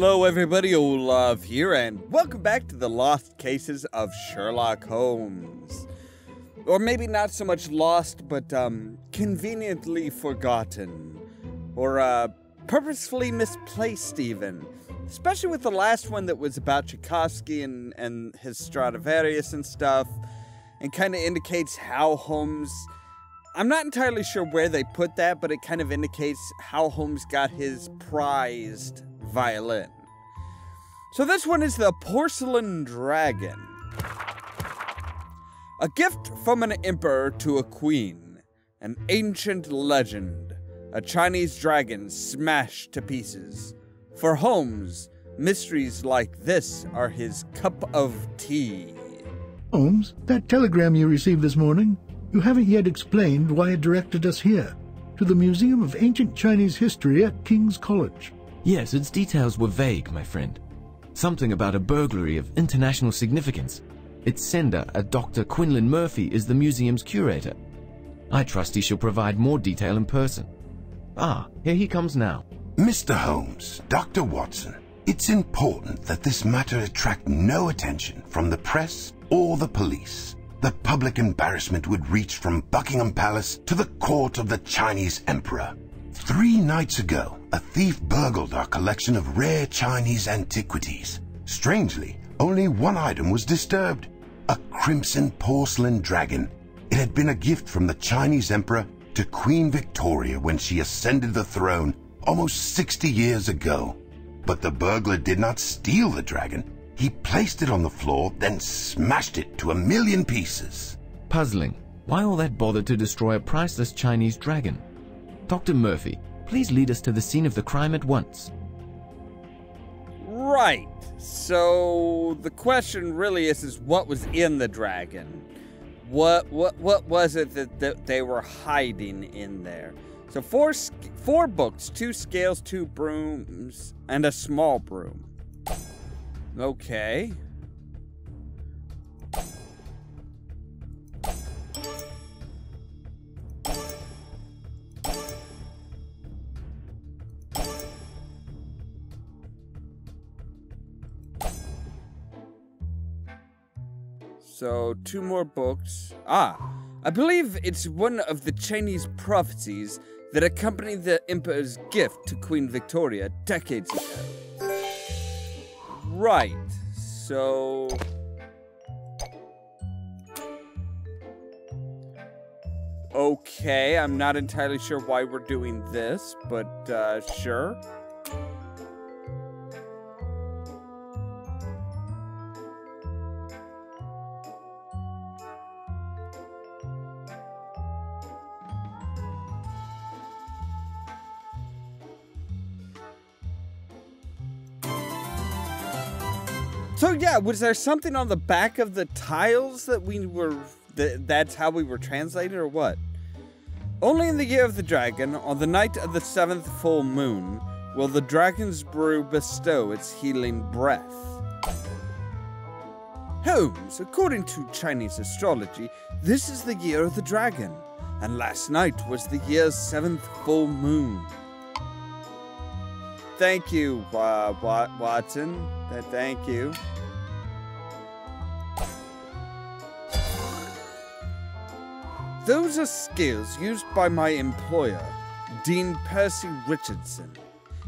Hello everybody, Ollamh here, and welcome back to the Lost Cases of Sherlock Holmes. Or maybe not so much lost, but conveniently forgotten. Or purposefully misplaced even. Especially with the last one that was about Tchaikovsky and his Stradivarius and stuff. And kind of indicates how Holmes... I'm not entirely sure where they put that, but it kind of indicates how Holmes got his prized violin. So this one is the Porcelain Dragon. A gift from an emperor to a queen. An ancient legend. A Chinese dragon smashed to pieces. For Holmes, mysteries like this are his cup of tea. Holmes, that telegram you received this morning, you haven't yet explained why it directed us here, to the Museum of Ancient Chinese History at King's College. Yes, its details were vague, my friend. Something about a burglary of international significance. Its sender, a Dr. Quinlan Murphy, is the museum's curator. I trust he shall provide more detail in person. Ah, here he comes now. Mr. Holmes, Dr. Watson, it's important that this matter attract no attention from the press or the police. The public embarrassment would reach from Buckingham Palace to the court of the Chinese emperor. 3 nights ago, a thief burgled our collection of rare Chinese antiquities. Strangely, only one item was disturbed. A crimson porcelain dragon. It had been a gift from the Chinese emperor to Queen Victoria when she ascended the throne almost 60 years ago. But the burglar did not steal the dragon. He placed it on the floor, then smashed it to 1,000,000 pieces. Puzzling. Why all that bother to destroy a priceless Chinese dragon? Dr. Murphy, please lead us to the scene of the crime at once. Right. So the question really is what was in the dragon? What was it that they were hiding in there? So four books, 2 scales, 2 brooms, and a small broom. Okay. So 2 more books. I believe it's one of the Chinese prophecies that accompanied the emperor's gift to Queen Victoria decades ago. Right, so... Okay, I'm not entirely sure why we're doing this, but sure. So yeah, was there something on the back of the tiles that we were, that's how we were translating, or what? Only in the year of the dragon, on the night of the 7th full moon, will the dragon's brew bestow its healing breath. Holmes, according to Chinese astrology, this is the year of the dragon, and last night was the year's 7th full moon. Thank you, Watson. Thank you. Those are scales used by my employer, Dean Percy Richardson.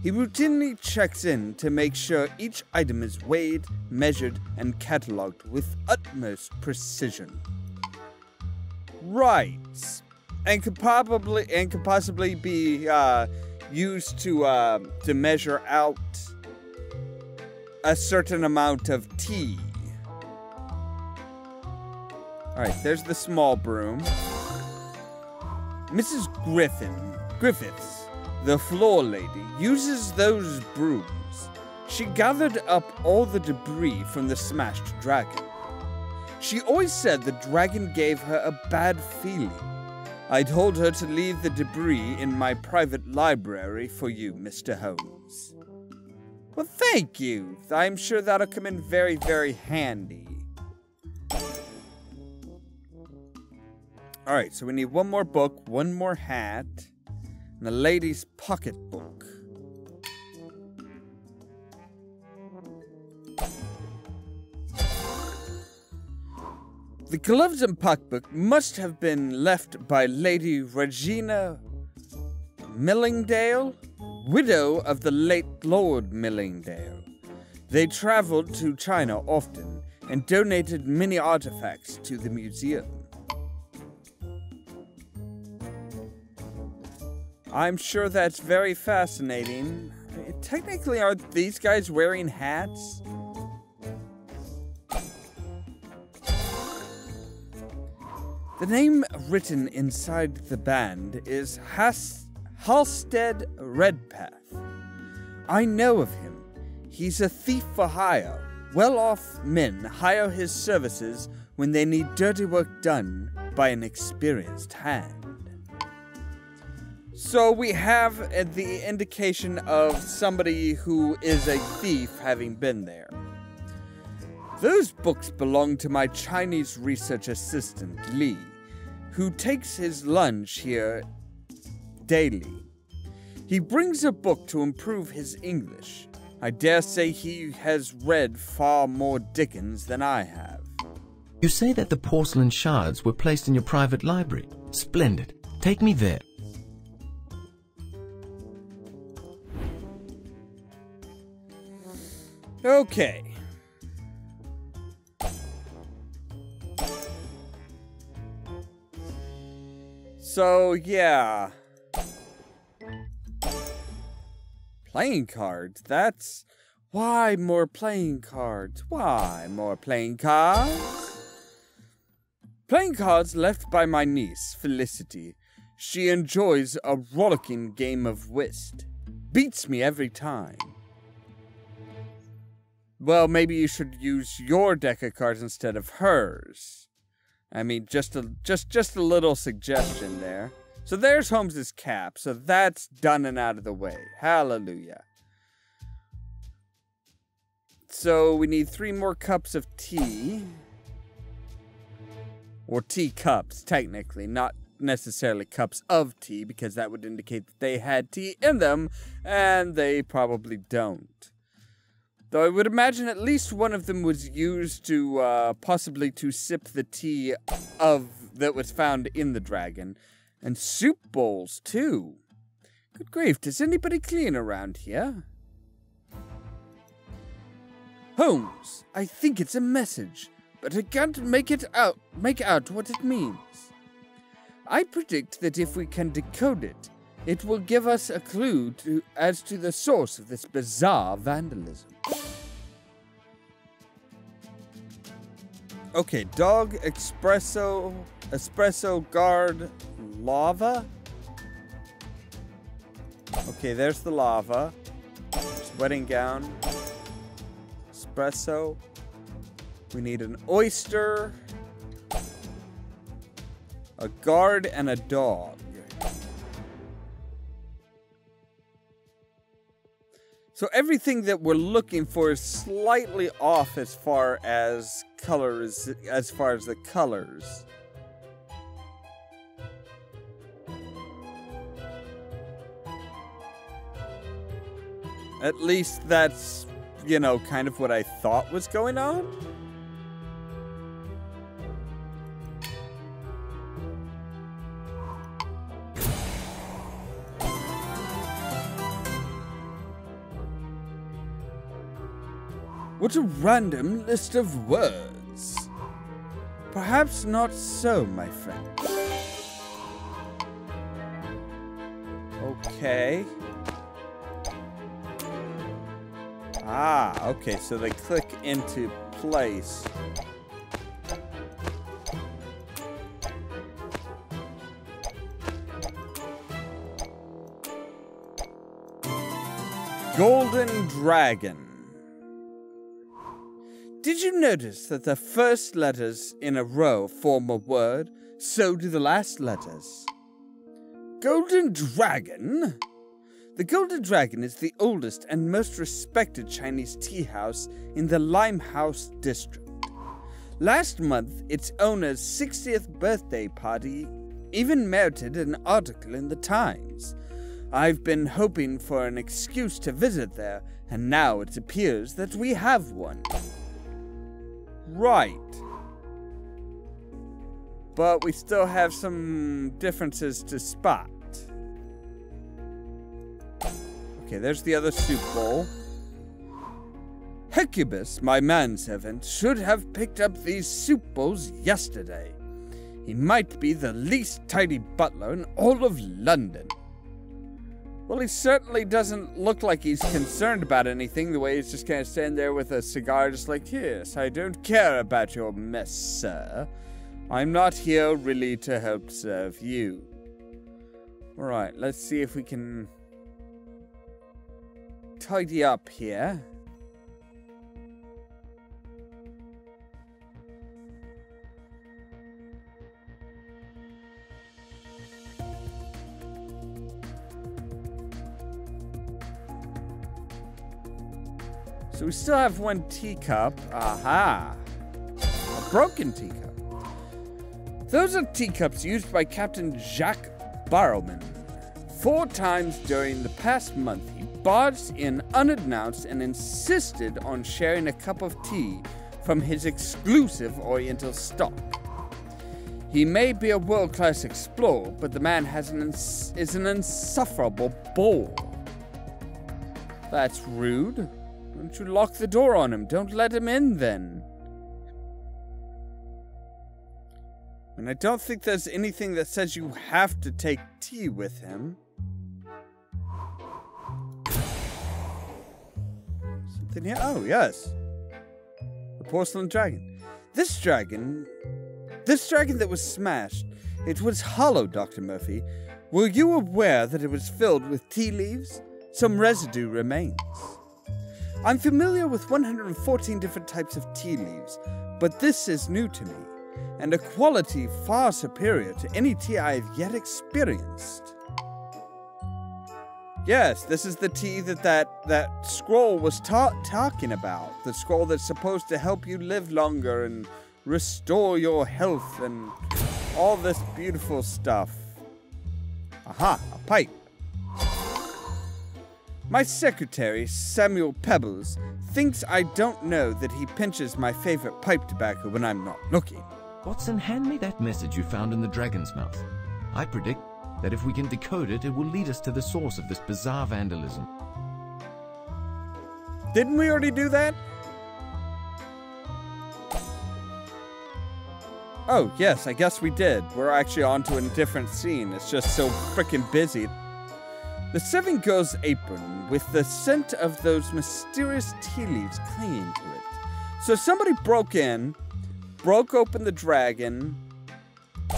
He routinely checks in to make sure each item is weighed, measured, and catalogued with utmost precision. Right. And could possibly be used to measure out a certain amount of tea. Alright, there's the small broom. Mrs. Griffiths, the floor lady, uses those brooms. She gathered up all the debris from the smashed dragon. She always said the dragon gave her a bad feeling. I told her to leave the debris in my private library for you, Mr. Holmes. Well, thank you. I'm sure that'll come in very, very handy. Alright, so we need one more book, one more hat, and a lady's pocketbook. The gloves and pocketbook must have been left by Lady Regina Millingdale, widow of the late Lord Millingdale. They traveled to China often and donated many artifacts to the museum. I'm sure that's very fascinating. Technically, are these guys wearing hats? The name written inside the band is Halstead Redpath. I know of him. He's a thief for hire. Well-off men hire his services when they need dirty work done by an experienced hand. So we have the indication of somebody who is a thief having been there. Those books belong to my Chinese research assistant, Lee, who takes his lunch here daily. He brings a book to improve his English. I dare say he has read far more Dickens than I have. You say that the porcelain shards were placed in your private library. Splendid. Take me there. Okay. So, yeah. Playing cards, that's... Why more playing cards? Why more playing cards? Playing cards left by my niece, Felicity. She enjoys a rollicking game of whist. Beats me every time. Well, maybe you should use your deck of cards instead of hers. I mean, just a little suggestion there. So there's Holmes's cap, so that's done and out of the way. Hallelujah. So we need 3 more cups of tea. Or teacups, technically, not necessarily cups of tea, because that would indicate that they had tea in them, and they probably don't. Though I would imagine at least one of them was used to, possibly to sip the tea that was found in the dragon. And soup bowls, too. Good grief, does anybody clean around here? Holmes, I think it's a message, but I can't make out what it means. I predict that if we can decode it, it will give us a clue as to the source of this bizarre vandalism. Okay, dog, espresso guard, lava. Okay, there's the lava. Wedding gown. Espresso. We need an oyster. A guard and a dog. So everything that we're looking for is slightly off as far as colors, as far as the colors. At least that's, you know, kind of what I thought was going on. What a random list of words. Perhaps not so, my friend. Okay. Ah, okay, so they click into place. Golden Dragon. Did you notice that the first letters in a row form a word? So do the last letters. Golden Dragon? The Golden Dragon is the oldest and most respected Chinese tea house in the Limehouse district. Last month, its owner's 60th birthday party even merited an article in the Times. I've been hoping for an excuse to visit there, and now it appears that we have one. Right. But we still have some differences to spot. Okay, there's the other soup bowl. Hecubus, my manservant, should have picked up these soup bowls yesterday. He might be the least tidy butler in all of London. Well, he certainly doesn't look like he's concerned about anything, the way he's just kind of standing there with a cigar just like, yes, I don't care about your mess, sir. I'm not here really to help serve you. Alright, let's see if we can tidy up here. So we still have one teacup. Aha! A broken teacup. Those are teacups used by Captain Jacques Barrowman. 4 times during the past month, he barged in unannounced and insisted on sharing a cup of tea from his exclusive Oriental stock. He may be a world-class explorer, but the man is an insufferable bore. That's rude. Don't you lock the door on him? Don't let him in, then. And I don't think there's anything that says you have to take tea with him. Something here? Oh, yes. The porcelain dragon. This dragon that was smashed, it was hollow, Dr. Murphy. Were you aware that it was filled with tea leaves? Some residue remains. I'm familiar with 114 different types of tea leaves, but this is new to me, and a quality far superior to any tea I have yet experienced. Yes, this is the tea that scroll was talking about. The scroll that's supposed to help you live longer and restore your health and all this beautiful stuff. Aha, a pipe. My secretary, Samuel Pebbles, thinks I don't know that he pinches my favorite pipe tobacco when I'm not looking. Watson, hand me that message you found in the dragon's mouth. I predict that if we can decode it, it will lead us to the source of this bizarre vandalism. Didn't we already do that? Oh, yes, I guess we did. We're actually on to a different scene. It's just so freaking busy. The servant girl's apron with the scent of those mysterious tea leaves clinging to it. So somebody broke in, broke open the dragon,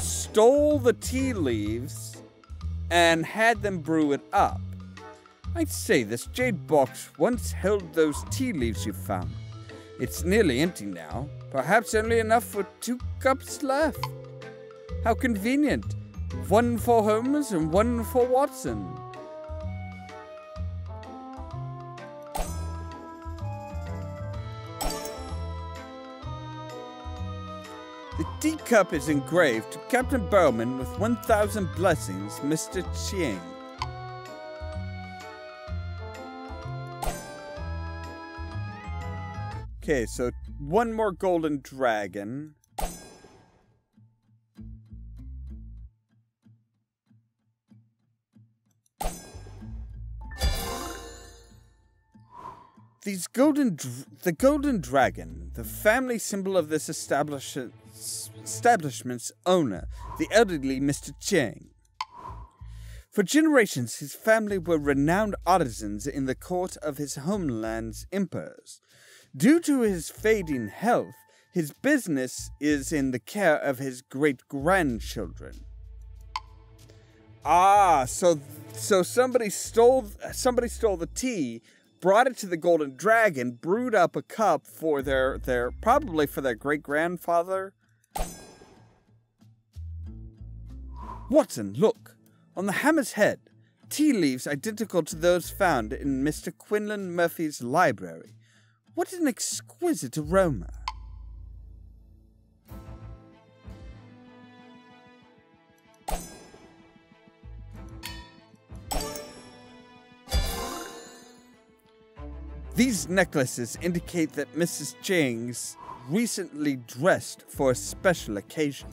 stole the tea leaves, and had them brew it up. I'd say this jade box once held those tea leaves you found. It's nearly empty now, perhaps only enough for 2 cups left. How convenient. 1 for Holmes and 1 for Watson. The teacup is engraved to Captain Barrowman with 1,000 blessings, Mr. Chiang. Okay, so 1 more golden dragon. The golden dragon, the family symbol of this establishment's owner, the elderly Mr. Chiang. For generations, his family were renowned artisans in the court of his homeland's emperors. Due to his fading health, his business is in the care of his great-grandchildren. Ah, so somebody stole the tea, brought it to the Golden Dragon, brewed up a cup for their probably for their great-grandfather. Watson, look. On the hammer's head, tea leaves identical to those found in Mr. Quinlan Murphy's library. What an exquisite aroma. These necklaces indicate that Mrs. Chang's recently dressed for a special occasion.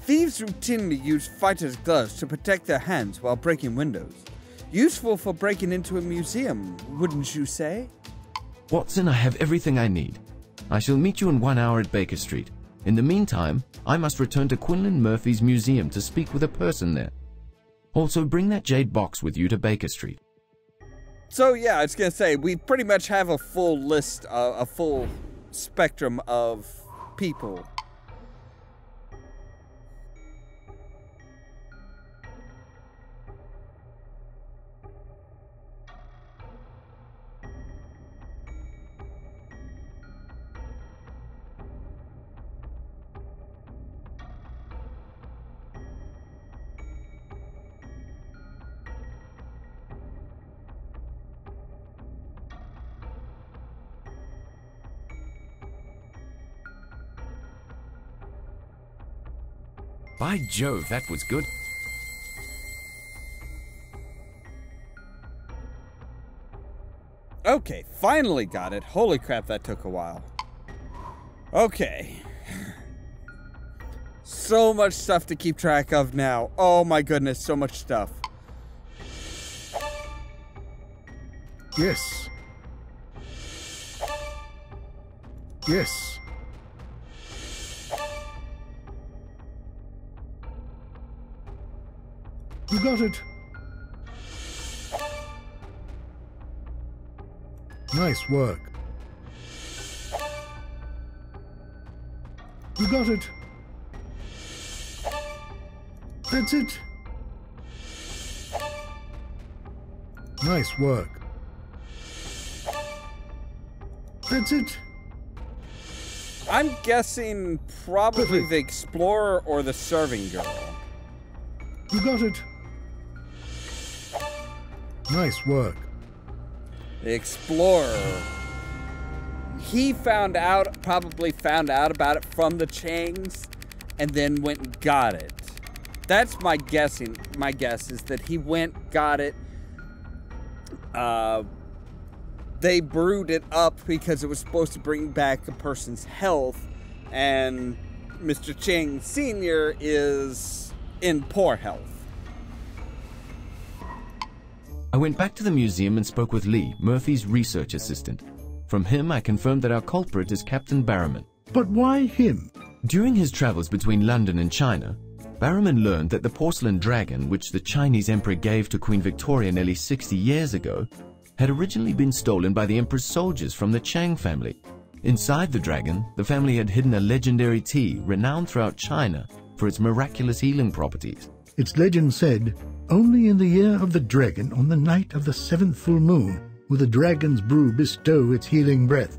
Thieves routinely use fighters' gloves to protect their hands while breaking windows. Useful for breaking into a museum, wouldn't you say? Watson, I have everything I need. I shall meet you in 1 hour at Baker Street. In the meantime, I must return to Quinlan Murphy's museum to speak with a person there. Also, bring that jade box with you to Baker Street. So yeah, I was gonna say, we pretty much have a full list, a full spectrum of people. By Jove, that was good. Okay, finally got it. Holy crap, that took a while. Okay. So much stuff to keep track of now. Oh my goodness, so much stuff. Yes. Yes. You got it. Nice work. You got it. That's it. Nice work. That's it. I'm guessing probably Perfect. the explorer or the serving girl. You got it. Nice work. The explorer. He probably found out about it from the Changs and then went and got it. That's my guessing. My guess is that he went, got it. They brewed it up because it was supposed to bring back a person's health, and Mr. Chang Sr. is in poor health. I went back to the museum and spoke with Lee, Murphy's research assistant. From him, I confirmed that our culprit is Captain Barrowman. But why him? During his travels between London and China, Barrowman learned that the porcelain dragon, which the Chinese emperor gave to Queen Victoria nearly 60 years ago, had originally been stolen by the emperor's soldiers from the Chang family. Inside the dragon, the family had hidden a legendary tea renowned throughout China for its miraculous healing properties. Its legend said, only in the year of the dragon, on the night of the 7th full moon, will the dragon's brew bestow its healing breath.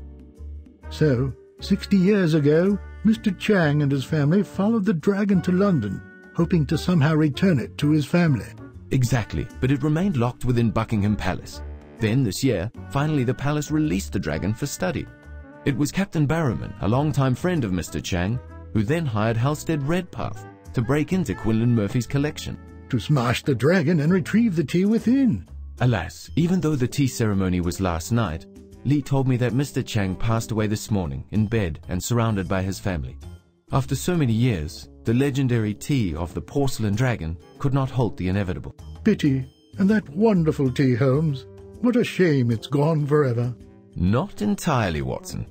So, 60 years ago, Mr. Chang and his family followed the dragon to London, hoping to somehow return it to his family. Exactly, but it remained locked within Buckingham Palace. Then, this year, finally the palace released the dragon for study. It was Captain Barrowman, a longtime friend of Mr. Chang, who then hired Halstead Redpath to break into Quinlan Murphy's collection. To smash the dragon and retrieve the tea within. Alas, even though the tea ceremony was last night, Lee told me that Mr. Chang passed away this morning in bed and surrounded by his family. After so many years, the legendary tea of the porcelain dragon could not halt the inevitable. Pity. And that wonderful tea, Holmes. What a shame it's gone forever. Not entirely, Watson.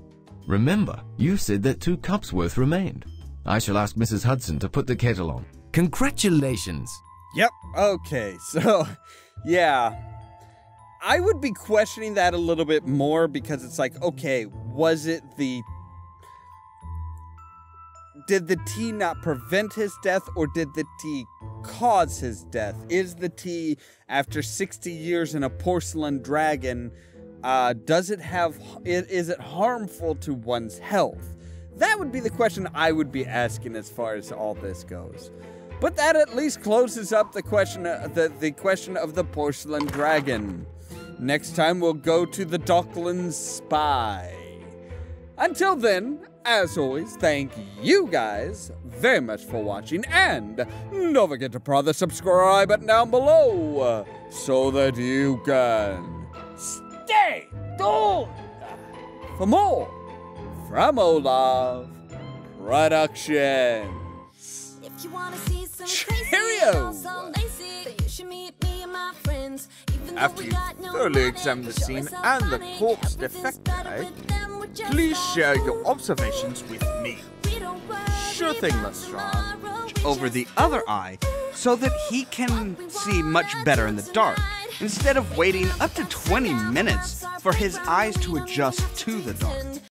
Remember, you said that 2 cups worth remained. I shall ask Mrs. Hudson to put the kettle on. Congratulations! Yep, okay, so, yeah. I would be questioning that a little bit more because it's like, okay, did the tea not prevent his death, or did the tea cause his death? Is the tea, after 60 years in a porcelain dragon, is it harmful to one's health? That would be the question I would be asking as far as all this goes. But that at least closes up the question of the porcelain dragon. Next time we'll go to the Docklands Spy. Until then, as always, thank you guys very much for watching, and don't forget to press the subscribe button down below so that you can stay tuned for more from Ollamh Productions. If you wanna see some Cheerio! After you thoroughly examine the scene and the corpse defecti, please share your observations with me. Sure thing, Lestrange. Over the other eye, so that he can see much better in the dark, instead of waiting up to 20 minutes for his eyes to adjust to the dark.